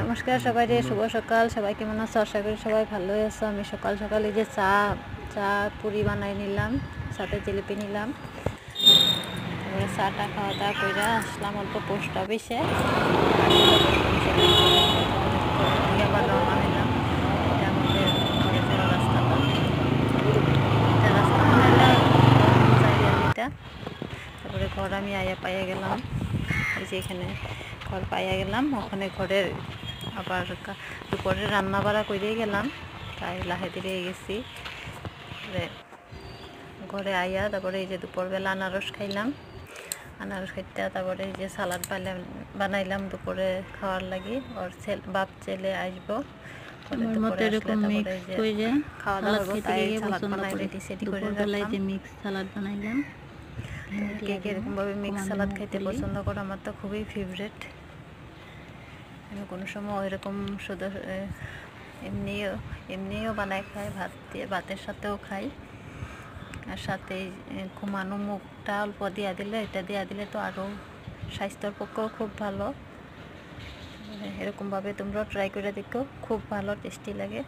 নমস্কার সবাইকে, শুভ সকাল। সবাই কেমন আছো? আশা করি সবাই ভালো আছো। আমি সকাল সকাল এই যে চা চা পুরি বানাই নিলাম, সাথে জিলিপি নিলাম। তারপরে চাটা খাওয়া দাওয়া করে আসলাম অল্প পোস্ট অফিসে। আবার রওনা হইলাম। এটা আমাদের ঘরে যাওয়ার রাস্তাটা, এটা রাস্তা মানে এটা। তারপরে ঘর আমি আয়া পাইয়া গেলাম, এই যে এখানে ঘর পাইয়া গেলাম। ওখানে ঘরের আবার দুপুরে রান্না বাড়া করে গেলাম, তাই লাহে ধীরে গেছি। ঘরে আইয়া তারপরে এই যে দুপুরবেলা আনারস খাইলাম। আনারস খাইতে তারপরে এই যে সালাদ বানাইলাম দুপুরে খাওয়ার লাগি। ওর বাপ ছেলে আসবো, খাওয়া দাওয়া হবো, তাই সালাদ বানাই রেডি সেটি করে রাখলাম। মিক্স সালাদ বানাইলাম। কে এরকমভাবে মিক্স সালাদ খাইতে পছন্দ করে, আমার তো খুবই ফেভারেট। আমি কোনো সময় ওইরকম শুধু এমনিও বানাই খাই, ভাত দিয়ে ভাতের সাথেও খাই। আর সাথে ঘুমানো মুগটা অল্প দিয়া দিলে, এটা দিয়া দিলে তো আরও স্বাস্থ্যের পক্ষেও খুব ভালো। এরকমভাবে তোমরাও ট্রাই করে দেখো, খুব ভালো টেস্টি লাগে।